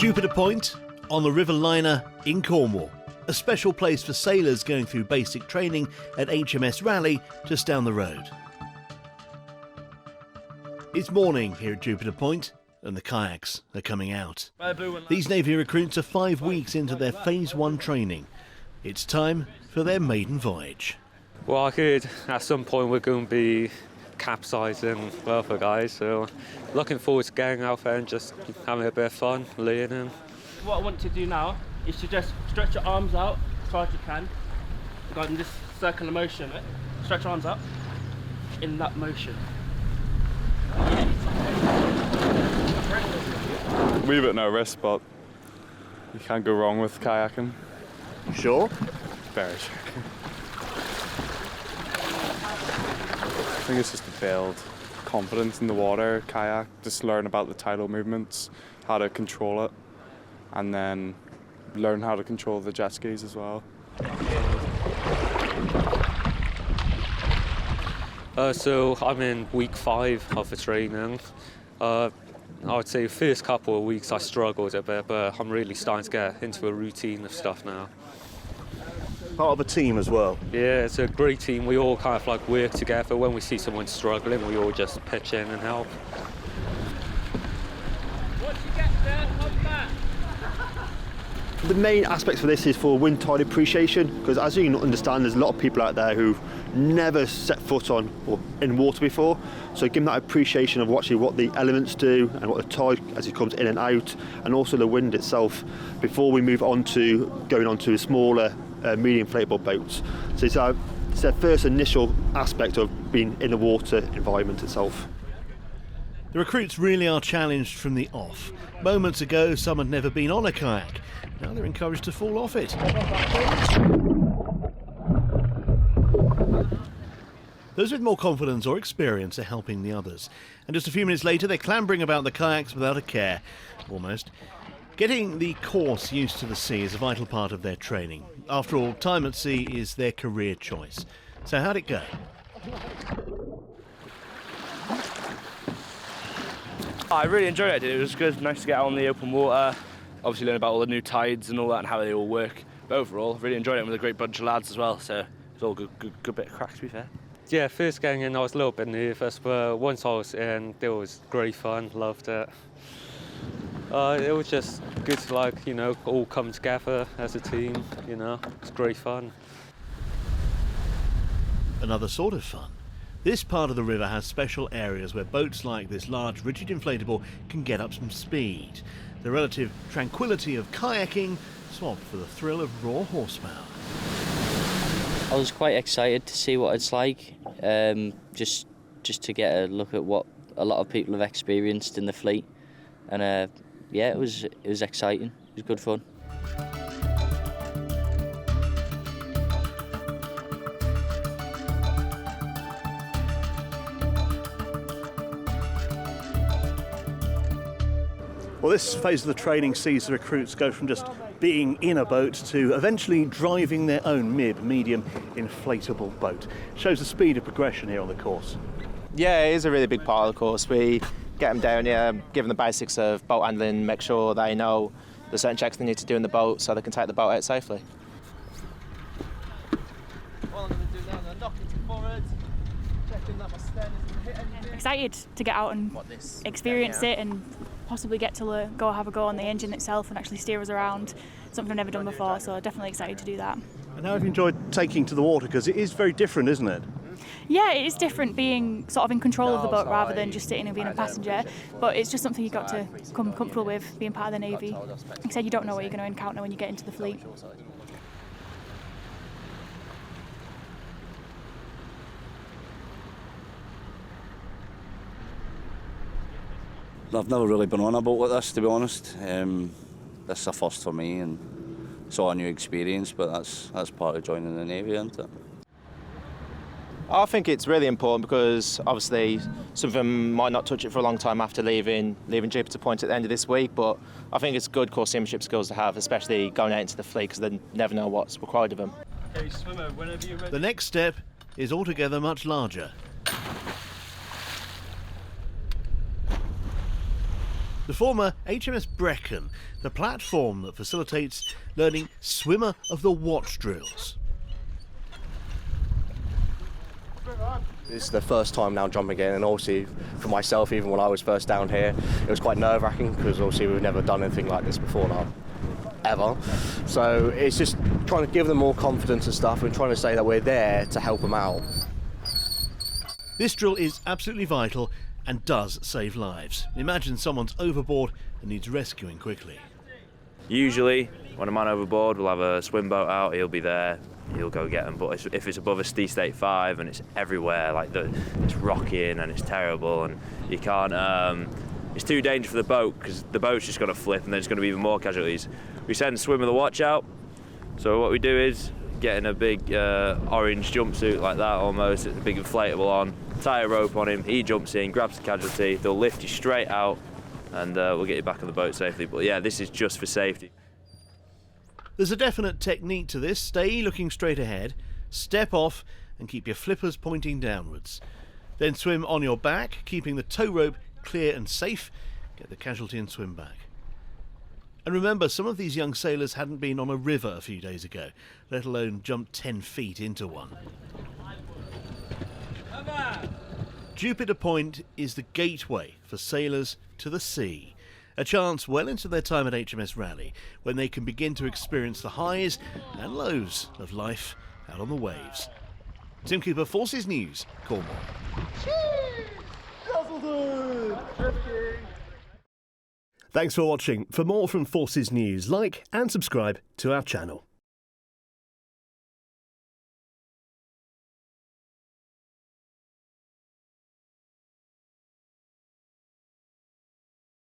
Jupiter Point on the River Lynher in Cornwall, a special place for sailors going through basic training at HMS Raleigh just down the road. It's morning here at Jupiter Point and the kayaks are coming out. These Navy recruits are 5 weeks into their Phase 1 training. It's time for their maiden voyage. Well, I heard at some point we're going to be capsizing well for guys, so looking forward to getting out there and just having a bit of fun, learning. What I want to do now is to just stretch your arms out as far as you can. Go in this circular motion, right? Stretch your arms out in that motion. A wee bit nervous, but you can't go wrong with kayaking. Sure? Very sure. I think it's just to build confidence in the water, kayak, just learn about the tidal movements, how to control it, and then learn how to control the jet skis as well. So I'm in week 5 of the training. I would say the first couple of weeks I struggled a bit, but I'm really starting to get into a routine of stuff now. Part of a team as well. Yeah, it's a great team. We all kind of like work together. When we see someone struggling, we all just pitch in and help. Once you get there, come back. The main aspect for this is for wind tide appreciation, because as you can understand, there's a lot of people out there who've never set foot on or in water before. So give them that appreciation of what the elements do and what the tide as it comes in and out, and also the wind itself before we move on to going on to smaller medium inflatable boats. So it's their first initial aspect of being in the water environment itself. The recruits really are challenged from the off. Moments ago, some had never been on a kayak. Now they're encouraged to fall off it. Those with more confidence or experience are helping the others. And just a few minutes later, they're clambering about the kayaks without a care, almost. Getting the course used to the sea is a vital part of their training. After all, time at sea is their career choice. So how'd it go? I really enjoyed it. It was good, nice to get out on the open water. Obviously learn about all the new tides and all that and how they all work. But overall, really enjoyed it with a great bunch of lads as well. So it's all good bit of crack, to be fair. Yeah, first getting in I was a little bit nervous, but once I was in, it was great fun, loved it. It was just good to all come together as a team, it's great fun. Another sort of fun. This part of the river has special areas where boats like this large rigid inflatable can get up some speed. The relative tranquility of kayaking swapped for the thrill of raw horsepower. I was quite excited to see what it's like, just to get a look at what a lot of people have experienced in the fleet, and yeah, it was exciting. It was good fun. Well, this phase of the training sees the recruits go from just being in a boat to eventually driving their own medium inflatable boat. Shows the speed of progression here on the course. Yeah, it is a really big part of the course. We get them down here, give them the basics of boat handling, make sure they know the certain checks they need to do in the boat so they can take the boat out safely. All I'm going to do now is knock it forward, checking that my stern isn't hit anything. Excited to get out and experience it and possibly get to go have a go on the engine itself and actually steer us around, something I've never done before, so definitely excited to do that. And how have you enjoyed taking to the water, because it is very different, isn't it? Yeah, it is different being sort of in control of the boat rather than just sitting and being a passenger, but it's just something you've got to come comfortable with, being part of the Navy. Like I said, you don't know what you're going to encounter when you get into the fleet. I've never really been on a boat like this, to be honest. This is a first for me, and it's all a new experience, but that's part of joining the Navy, isn't it? I think it's really important because obviously some of them might not touch it for a long time after leaving Jupiter Point at the end of this week, but I think it's good core seamanship skills to have, especially going out into the fleet, because they never know what's required of them. Okay, swimmer, whenever you're ready. The next step is altogether much larger. the former HMS Brecon, the platform that facilitates learning swimmer of the watch drills. This is the first time now jumping in, and obviously for myself, even when I was first down here, it was quite nerve-wracking because obviously we've never done anything like this before now, ever. So it's just trying to give them more confidence and stuff, and trying to say that we're there to help them out. This drill is absolutely vital and does save lives. Imagine someone's overboard and needs rescuing quickly. Usually, when a man overboard, we'll have a swim boat out, he'll be there, he'll go get them. But if it's above a state 5 and it's everywhere, like it's rocking and it's terrible, and you can't, it's too dangerous for the boat because the boat's just going to flip and there's going to be even more casualties. We send swim of the watch out. So what we do is getting a big orange jumpsuit like that almost, it's a big inflatable on, tie a rope on him, he jumps in, grabs the casualty, they'll lift you straight out and we'll get you back on the boat safely. But yeah, this is just for safety. There's a definite technique to this. Stay looking straight ahead, step off and keep your flippers pointing downwards. Then swim on your back, keeping the tow rope clear and safe, get the casualty and swim back. And remember, some of these young sailors hadn't been on a river a few days ago, let alone jumped 10 feet into one. Jupiter Point is the gateway for sailors to the sea. A chance well into their time at HMS Raleigh, when they can begin to experience the highs and lows of life out on the waves. Tim Cooper, Forces News, Cornwall. Thanks for watching. For more from Forces News, like and subscribe to our channel.